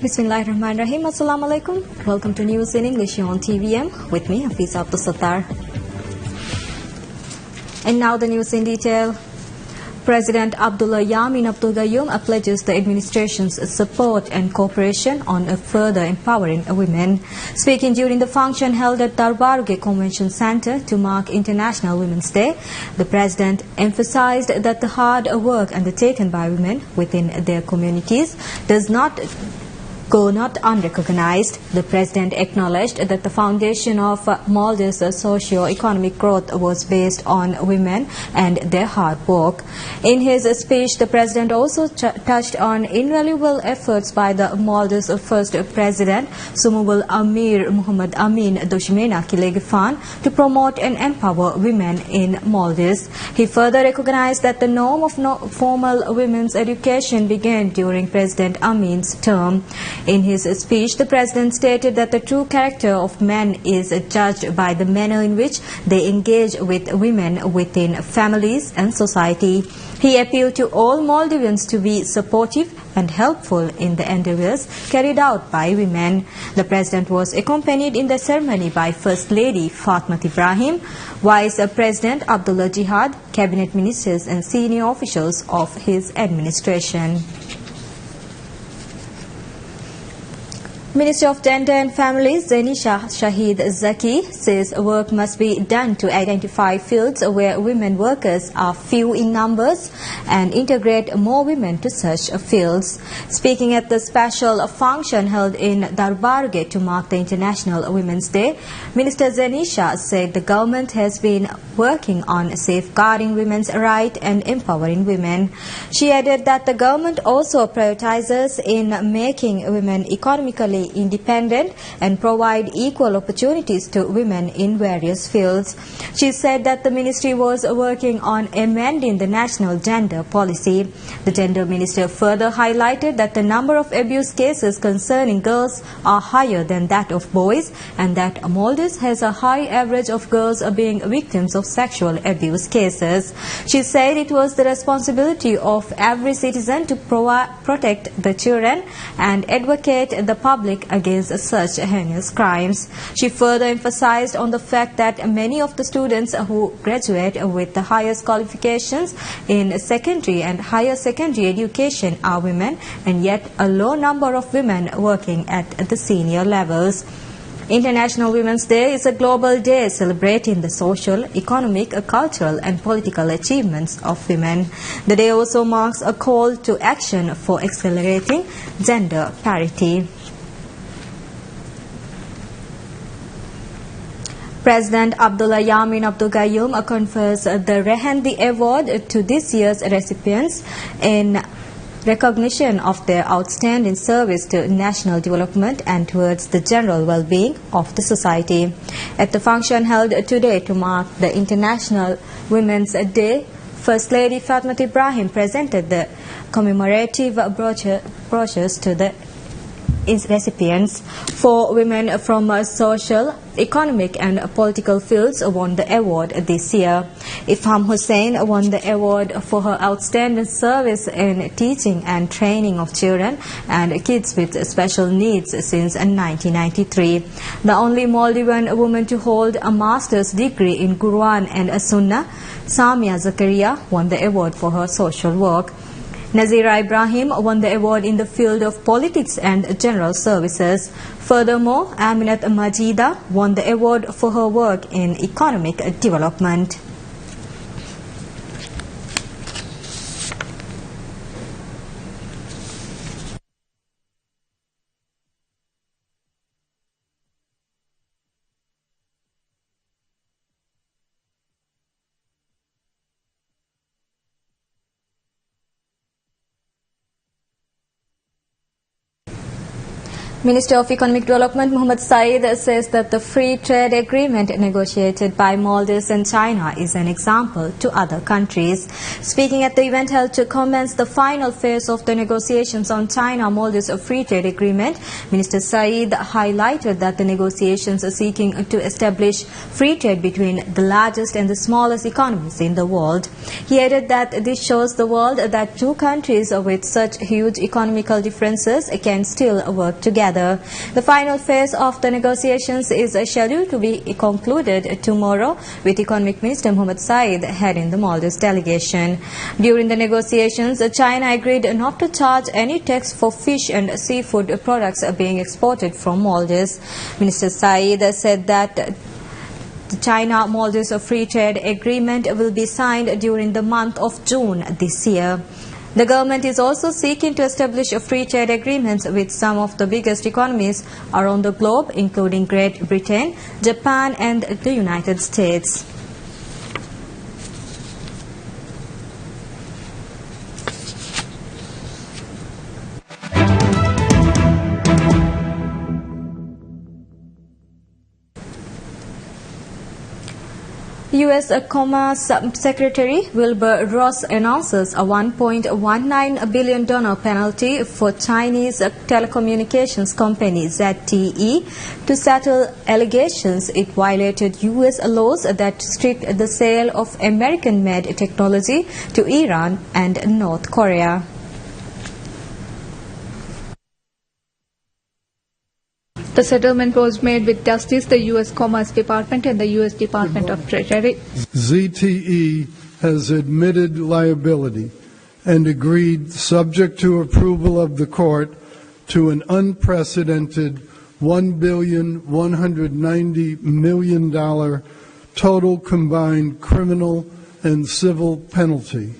Bismillahirrahmanirrahim. Assalamu alaikum. Welcome to News in English on TVM with me, Hafiz Abdul Sattar. And now the news in detail. President Abdullah Yamin Abdul Gayoom pledges the administration's support and cooperation on further empowering women. Speaking during the function held at Darbarge Convention Center to mark International Women's Day, the President emphasized that the hard work undertaken by women within their communities does not go not unrecognized. The President acknowledged that the foundation of Maldives' socio-economic growth was based on women and their hard work. In his speech, the President also touched on invaluable efforts by the Maldives' first President, Sumubul Amir Muhammad Amin Doshmena Kilegifan, to promote and empower women in Maldives. He further recognized that the norm of formal women's education began during President Amin's term. In his speech, the President stated that the true character of men is judged by the manner in which they engage with women within families and society. He appealed to all Maldivians to be supportive and helpful in the endeavors carried out by women. The President was accompanied in the ceremony by First Lady Fatmat Ibrahim, Vice President Abdullah Jihad, Cabinet Ministers and senior officials of his administration. Minister of Gender and Families Zenisha Shahid Zaki says work must be done to identify fields where women workers are few in numbers and integrate more women to such fields. Speaking at the special function held in Darbarge to mark the International Women's Day, Minister Zenisha said the government has been working on safeguarding women's rights and empowering women. She added that the government also prioritizes in making women economically independent and provide equal opportunities to women in various fields. She said that the ministry was working on amending the national gender policy. The gender minister further highlighted that the number of abuse cases concerning girls are higher than that of boys and that Maldives has a high average of girls being victims of sexual abuse cases. She said it was the responsibility of every citizen to protect the children and advocate the public against such heinous crimes. She further emphasized on the fact that many of the students who graduate with the highest qualifications in secondary and higher secondary education are women, and yet a low number of women working at the senior levels. International Women's Day is a global day celebrating the social, economic, cultural and political achievements of women. The day also marks a call to action for accelerating gender parity. President Abdullah Yamin Abdul Gayoom confers the Rehendi Award to this year's recipients in recognition of their outstanding service to national development and towards the general well-being of the society. At the function held today to mark the International Women's Day, First Lady Fatmat Ibrahim presented the commemorative brochures to the recipients. 4 women from social, economic and political fields won the award this year. Ifham Hussain won the award for her outstanding service in teaching and training of children and kids with special needs since 1993. The only Maldivian woman to hold a master's degree in Quran and Sunnah, Samia Zakaria, won the award for her social work. Nazira Ibrahim won the award in the field of politics and general services. Furthermore, Aminat Majida won the award for her work in economic development. Minister of Economic Development Mohammed Saeed says that the free trade agreement negotiated by Maldives and China is an example to other countries. Speaking at the event held to commence the final phase of the negotiations on China-Maldives free trade agreement, Minister Saeed highlighted that the negotiations are seeking to establish free trade between the largest and the smallest economies in the world. He added that this shows the world that two countries with such huge economical differences can still work together. The final phase of the negotiations is scheduled to be concluded tomorrow, with Economic Minister Mohammed Saeed heading the Maldives delegation. During the negotiations, China agreed not to charge any tax for fish and seafood products being exported from Maldives. Minister Saeed said that the China-Maldives Free Trade Agreement will be signed during the month of June this year. The government is also seeking to establish free trade agreements with some of the biggest economies around the globe, including Great Britain, Japan and the United States. U.S. Commerce Secretary Wilbur Ross announces a $1.19 billion penalty for Chinese telecommunications company ZTE to settle allegations it violated U.S. laws that restrict the sale of American-made technology to Iran and North Korea. The settlement was made with Justice, the U.S. Commerce Department and the U.S. Department of Treasury. ZTE has admitted liability and agreed, subject to approval of the court, to an unprecedented $1,190 million total combined criminal and civil penalty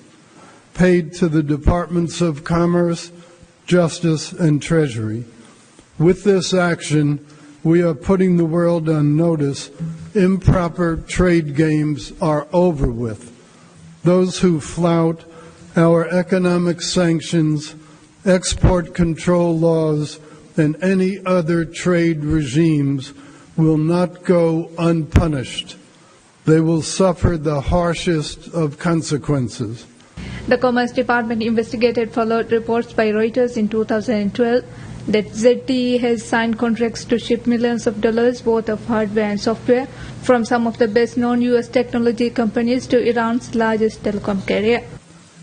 paid to the Departments of Commerce, Justice, and Treasury. With this action, we are putting the world on notice. Improper trade games are over with. Those who flout our economic sanctions, export control laws, and any other trade regimes will not go unpunished. They will suffer the harshest of consequences. The Commerce Department investigated followed reports by Reuters in 2012 that ZTE has signed contracts to ship millions of dollars worth of hardware and software from some of the best-known U.S. technology companies to Iran's largest telecom carrier.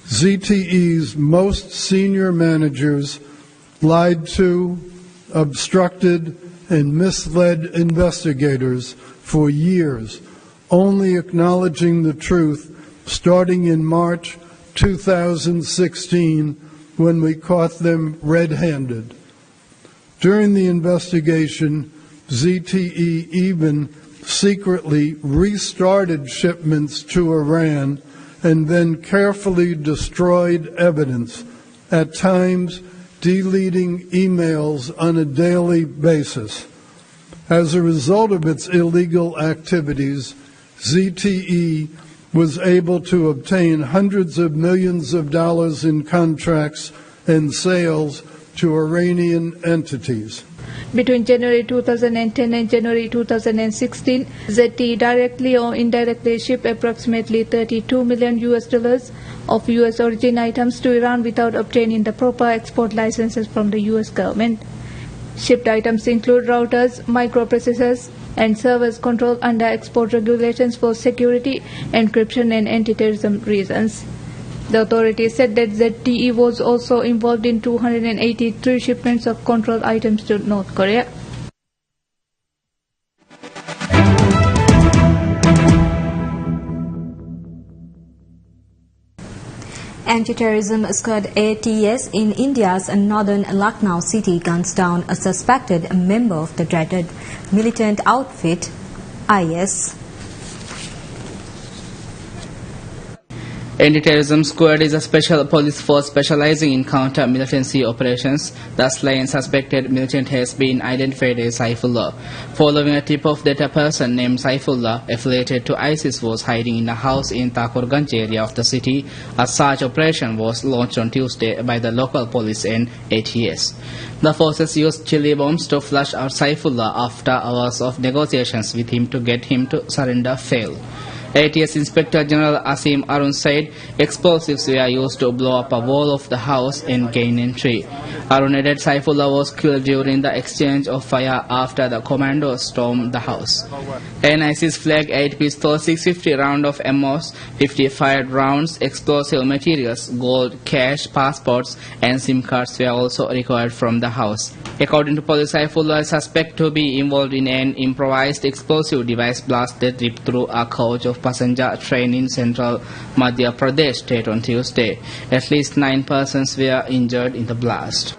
ZTE's most senior managers lied to, obstructed, and misled investigators for years, only acknowledging the truth starting in March 2016 when we caught them red-handed. During the investigation, ZTE even secretly restarted shipments to Iran and then carefully destroyed evidence, at times deleting emails on a daily basis. As a result of its illegal activities, ZTE was able to obtain hundreds of millions of dollars in contracts and sales to Iranian entities. Between January 2010 and January 2016, ZTE directly or indirectly shipped approximately $32 million of U.S. origin items to Iran without obtaining the proper export licenses from the U.S. government. Shipped items include routers, microprocessors, and servers controlled under export regulations for security, encryption, and anti-terrorism reasons. The authorities said that ZTE was also involved in 283 shipments of controlled items to North Korea. Anti-terrorism squad ATS in India's northern Lucknow city guns down a suspected member of the dreaded militant outfit IS. Anti-terrorism squad is a special police force specializing in counter-militancy operations. The slain suspected militant has been identified as Saifullah. Following a tip-off that a person named Saifullah, affiliated to ISIS, was hiding in a house in Thakurganj area of the city, a search operation was launched on Tuesday by the local police and ATS. The forces used chili bombs to flush out Saifullah after hours of negotiations with him to get him to surrender failed. ATS Inspector General Asim Arun said explosives were used to blow up a wall of the house and gain entry. Arun added Saifullah was killed during the exchange of fire after the commandos stormed the house. An ISIS flagged 8 pistols, 650 rounds of ammos, 50 fired rounds, explosive materials, gold, cash, passports and SIM cards were also recovered from the house. According to police, Saifullah is suspected to be involved in an improvised explosive device blast that ripped through a coach of passenger train in central Madhya Pradesh state on Tuesday. At least 9 persons were injured in the blast.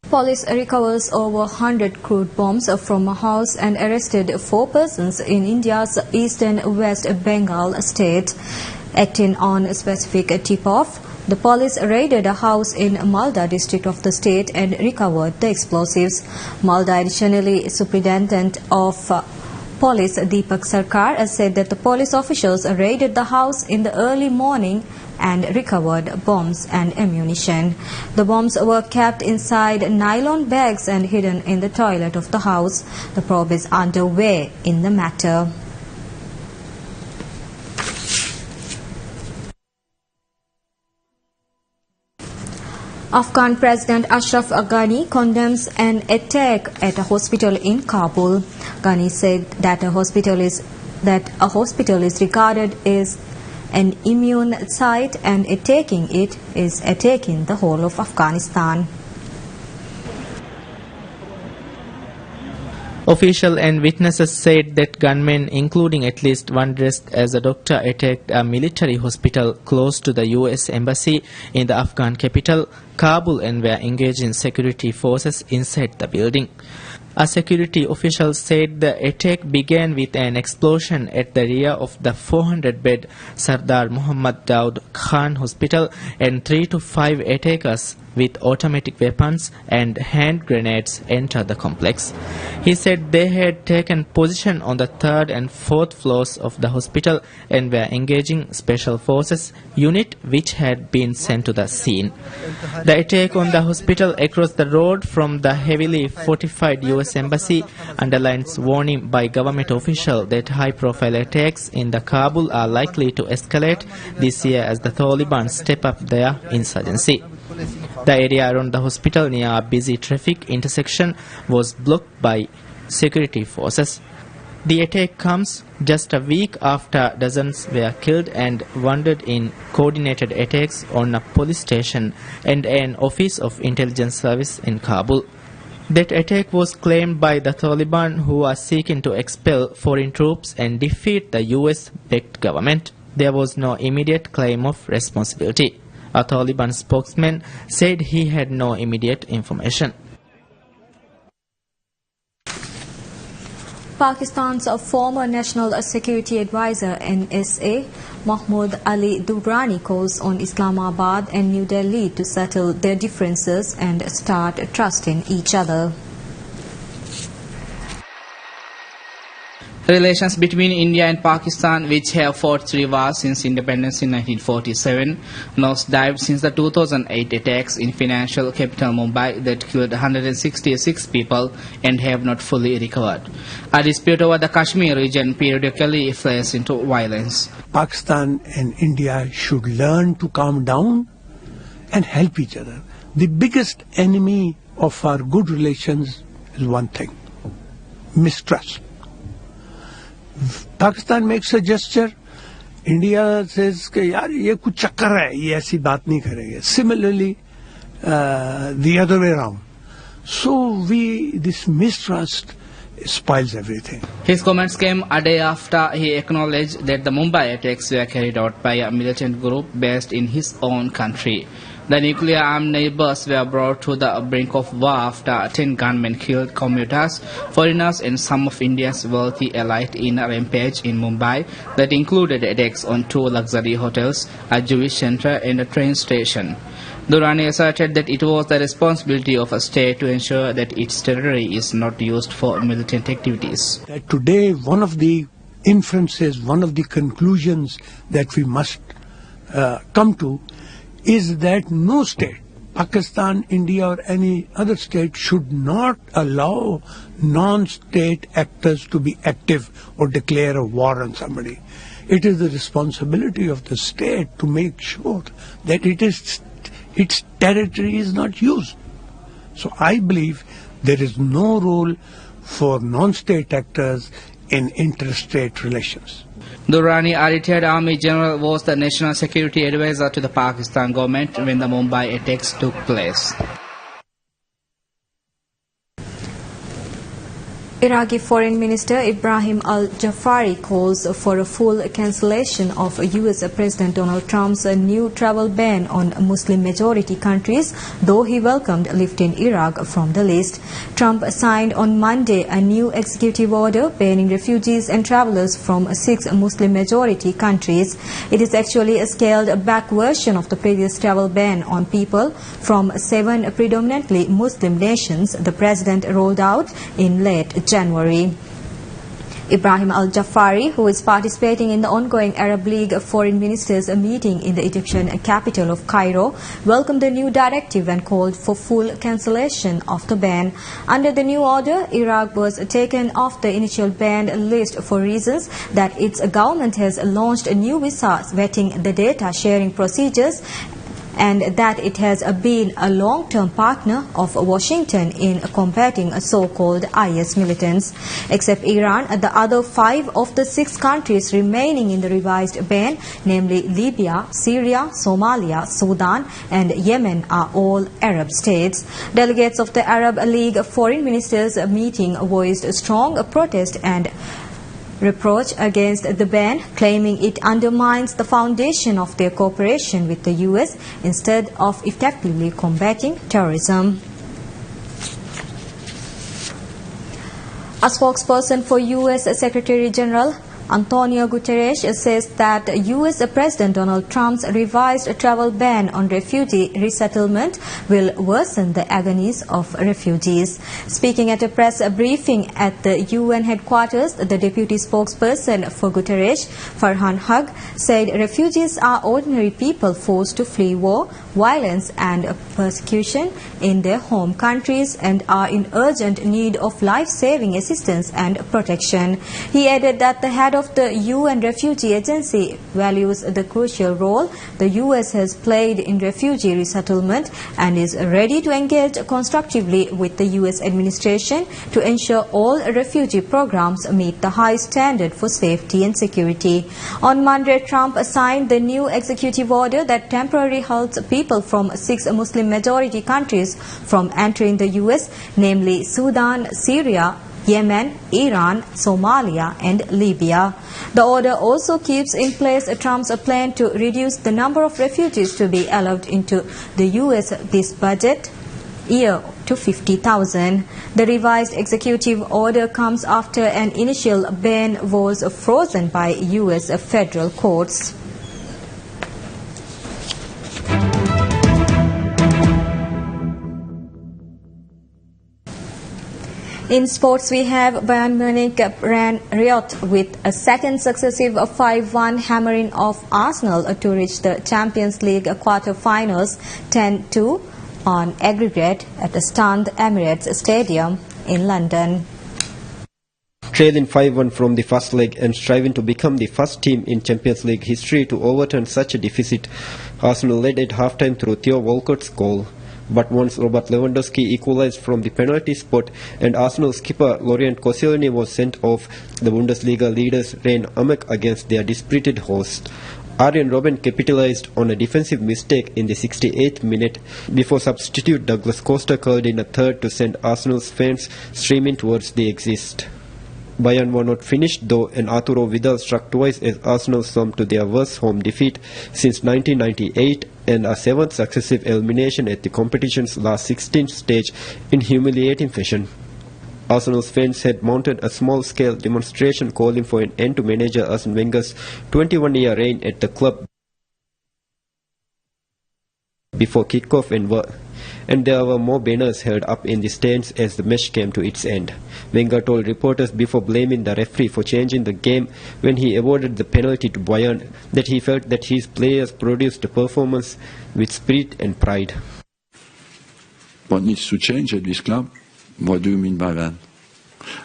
Police recovers over 100 crude bombs from a house and arrested 4 persons in India's eastern West Bengal state. Acting on a specific tip-off, the police raided a house in Malda district of the state and recovered the explosives. Malda additionally, Superintendent of Police Deepak Sarkar said that the police officials raided the house in the early morning and recovered bombs and ammunition. The bombs were kept inside nylon bags and hidden in the toilet of the house. The probe is underway in the matter. Afghan President Ashraf Ghani condemns an attack at a hospital in Kabul. Ghani said that a hospital is regarded as an immune site and attacking it is attacking the whole of Afghanistan. Officials and witnesses said that gunmen, including at least one dressed as a doctor, attacked a military hospital close to the US Embassy in the Afghan capital, Kabul, and were engaged in security forces inside the building. A security official said the attack began with an explosion at the rear of the 400-bed Sardar Muhammad Daud Khan Hospital, and 3 to 5 attackers with automatic weapons and hand grenades entered the complex. He said they had taken position on the 3rd and 4th floors of the hospital and were engaging special forces unit which had been sent to the scene. The attack on the hospital across the road from the heavily fortified US Embassy underlines warning by government officials that high-profile attacks in the Kabul are likely to escalate this year as the Taliban step up their insurgency. The area around the hospital near a busy traffic intersection was blocked by security forces. The attack comes just a week after dozens were killed and wounded in coordinated attacks on a police station and an office of intelligence service in Kabul. That attack was claimed by the Taliban, who are seeking to expel foreign troops and defeat the US-backed government. There was no immediate claim of responsibility. A Taliban spokesman said he had no immediate information. Pakistan's former National Security Advisor NSA, Mahmoud Ali Durrani, calls on Islamabad and New Delhi to settle their differences and start trusting each other. Relations between India and Pakistan, which have fought 3 wars since independence in 1947, nosedived since the 2008 attacks in financial capital Mumbai that killed 166 people and have not fully recovered. A dispute over the Kashmir region periodically flares into violence. Pakistan and India should learn to calm down and help each other. The biggest enemy of our good relations is one thing: mistrust. Pakistan makes a gesture, India says कि यार ये कुछ चक्कर है, ये ऐसी बात नहीं करेंगे. Similarly, the other way around. So this mistrust spoils everything. His comments came a day after he acknowledged that the Mumbai attacks were carried out by a militant group based in his own country. The nuclear-armed neighbors were brought to the brink of war after 10 gunmen killed commuters, foreigners and some of India's wealthy elite in a rampage in Mumbai that included attacks on 2 luxury hotels, a Jewish center and a train station. Durrani asserted that it was the responsibility of a state to ensure that its territory is not used for militant activities. Today, one of the inferences, one of the conclusions that we must come to is that no state, Pakistan, India or any other state, should not allow non-state actors to be active or declare a war on somebody. It is the responsibility of the state to make sure that its territory is not used. So I believe there is no role for non-state actors in interstate relations. Durrani, a retired army general, was the national security advisor to the Pakistan government when the Mumbai attacks took place. Iraqi Foreign Minister Ibrahim al-Jafari calls for a full cancellation of US President Donald Trump's new travel ban on Muslim-majority countries, though he welcomed lifting Iraq from the list. Trump signed on Monday a new executive order banning refugees and travelers from 6 Muslim-majority countries. It is actually a scaled-back version of the previous travel ban on people from 7 predominantly Muslim nations the president rolled out in late January. Ibrahim al-Jafari, who is participating in the ongoing Arab League Foreign Ministers meeting in the Egyptian capital of Cairo, welcomed the new directive and called for full cancellation of the ban. Under the new order, Iraq was taken off the initial banned list for reasons that its government has launched new visas vetting the data sharing procedures and that it has been a long-term partner of Washington in combating so-called IS militants. Except Iran, the other 5 of the 6 countries remaining in the revised ban, namely Libya, Syria, Somalia, Sudan and Yemen, are all Arab states. Delegates of the Arab League Foreign Ministers meeting voiced strong protest and reproach against the ban, claiming it undermines the foundation of their cooperation with the US instead of effectively combating terrorism. A spokesperson for US Secretary General Antonio Guterres says that US President Donald Trump's revised travel ban on refugee resettlement will worsen the agonies of refugees. Speaking at a press briefing at the UN headquarters, the deputy spokesperson for Guterres, Farhan Haq, said refugees are ordinary people forced to flee war, violence and persecution in their home countries and are in urgent need of life-saving assistance and protection. He added that the head of the UN Refugee Agency values the crucial role the US has played in refugee resettlement and is ready to engage constructively with the US administration to ensure all refugee programs meet the high standard for safety and security. On Monday, Trump signed the new executive order that temporarily halts people from 6 Muslim-majority countries from entering the US, namely Sudan, Syria, Yemen, Iran, Somalia and Libya. The order also keeps in place Trump's plan to reduce the number of refugees to be allowed into the US this budget year to 50,000. The revised executive order comes after an initial ban was frozen by US federal courts. In sports, we have Bayern Munich ran riot with a second successive 5-1 hammering of Arsenal to reach the Champions League quarter-finals 10-2 on aggregate at the stunned Emirates Stadium in London. Trailing 5-1 from the first leg and striving to become the first team in Champions League history to overturn such a deficit, Arsenal led at half-time through Theo Walcott's goal. But once Robert Lewandowski equalized from the penalty spot and Arsenal skipper Laurent Koscielny was sent off, the Bundesliga leaders ran amok against their dispirited host. Arjen Robben capitalized on a defensive mistake in the 68th minute before substitute Douglas Costa curled in a third to send Arsenal's fans streaming towards the exit. Bayern were not finished though, and Arturo Vidal struck twice as Arsenal slumped to their worst home defeat since 1998 and a 7th successive elimination at the competition's last 16th stage in humiliating fashion. Arsenal's fans had mounted a small-scale demonstration calling for an end to manager Arsene Wenger's 21-year reign at the club before kick-off, and there were more banners held up in the stands as the match came to its end. Wenger told reporters before blaming the referee for changing the game when he awarded the penalty to Bayern that he felt that his players produced a performance with spirit and pride. What needs to change at this club? What do you mean by that?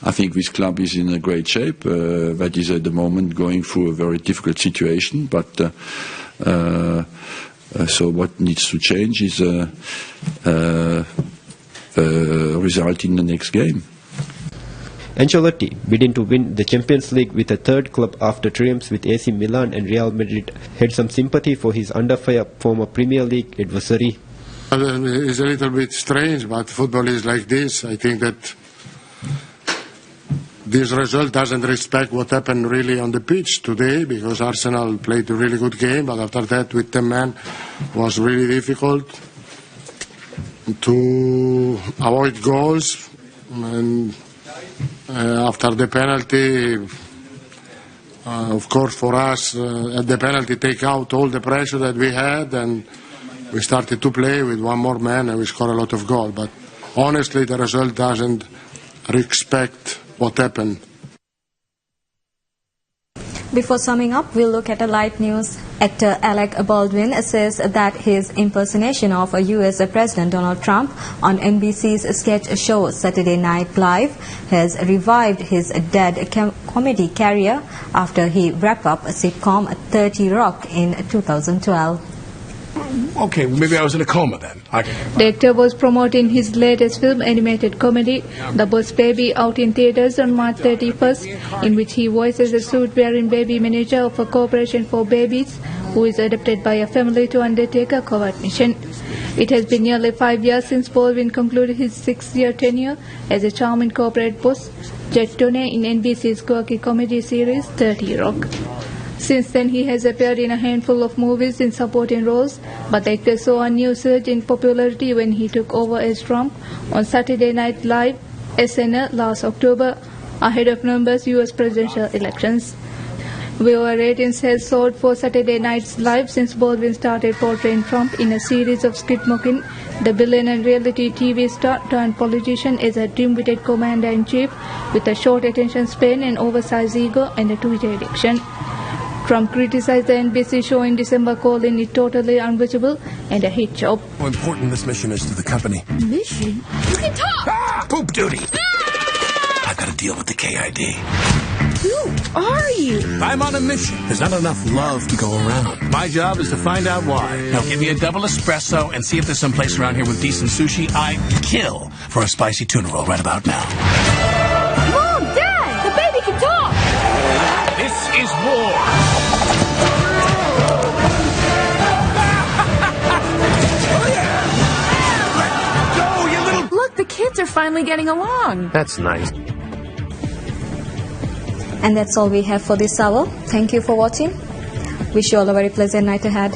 I think this club is in a great shape. That is at the moment going through a very difficult situation, but so what needs to change is the result in the next game. Ancelotti, bidding to win the Champions League with a third club after triumphs with AC Milan and Real Madrid, had some sympathy for his under-fire former Premier League adversary. It's a little bit strange, but football is like this. I think that this result doesn't respect what happened really on the pitch today, because Arsenal played a really good game, but after that with 10 men was really difficult to avoid goals. And after the penalty, of course for us, at the penalty take out all the pressure that we had, and we started to play with one more man and we scored a lot of goals. But honestly, the result doesn't respect what happened. Before summing up, we'll look at the light news. Actor Alec Baldwin says that his impersonation of US President Donald Trump on NBC's sketch show Saturday Night Live has revived his dead comedy career after he wrapped up a sitcom 30 Rock in 2012. Okay, maybe I was in a coma then. The actor was promoting his latest film, animated comedy, The Boss Baby, out in theaters on March 31st, in which he voices a suit-wearing baby manager of a corporation for babies who is adopted by a family to undertake a covert mission. It has been nearly 5 years since Baldwin concluded his 6-year tenure as a charming corporate boss, Jet Donay, in NBC's quirky comedy series 30 Rock. Since then, he has appeared in a handful of movies in supporting roles, but the actor saw a new surge in popularity when he took over as Trump on Saturday Night Live SNL last October, ahead of November's US presidential elections. Viewer ratings has soared for Saturday Night Live since Baldwin started portraying Trump in a series of skit mocking the billionaire reality TV star turned politician as a dim-witted commander-in-chief with a short attention span, an oversized ego, and a Twitter addiction. Trump criticized the NBC show in December, calling it totally unwatchable and a hit job. How important this mission is to the company. Mission? You can talk! Ah, poop duty! Ah! I've got to deal with the KID. Who are you? I'm on a mission. There's not enough love to go around. My job is to find out why. Now give me a double espresso and see if there's some place around here with decent sushi. I'd kill for a spicy tuna roll right about now. Mom! Dad! The baby can talk! This is war! The kids are finally getting along. That's nice. And that's all we have for this hour. Thank you for watching. Wish you all a very pleasant night ahead.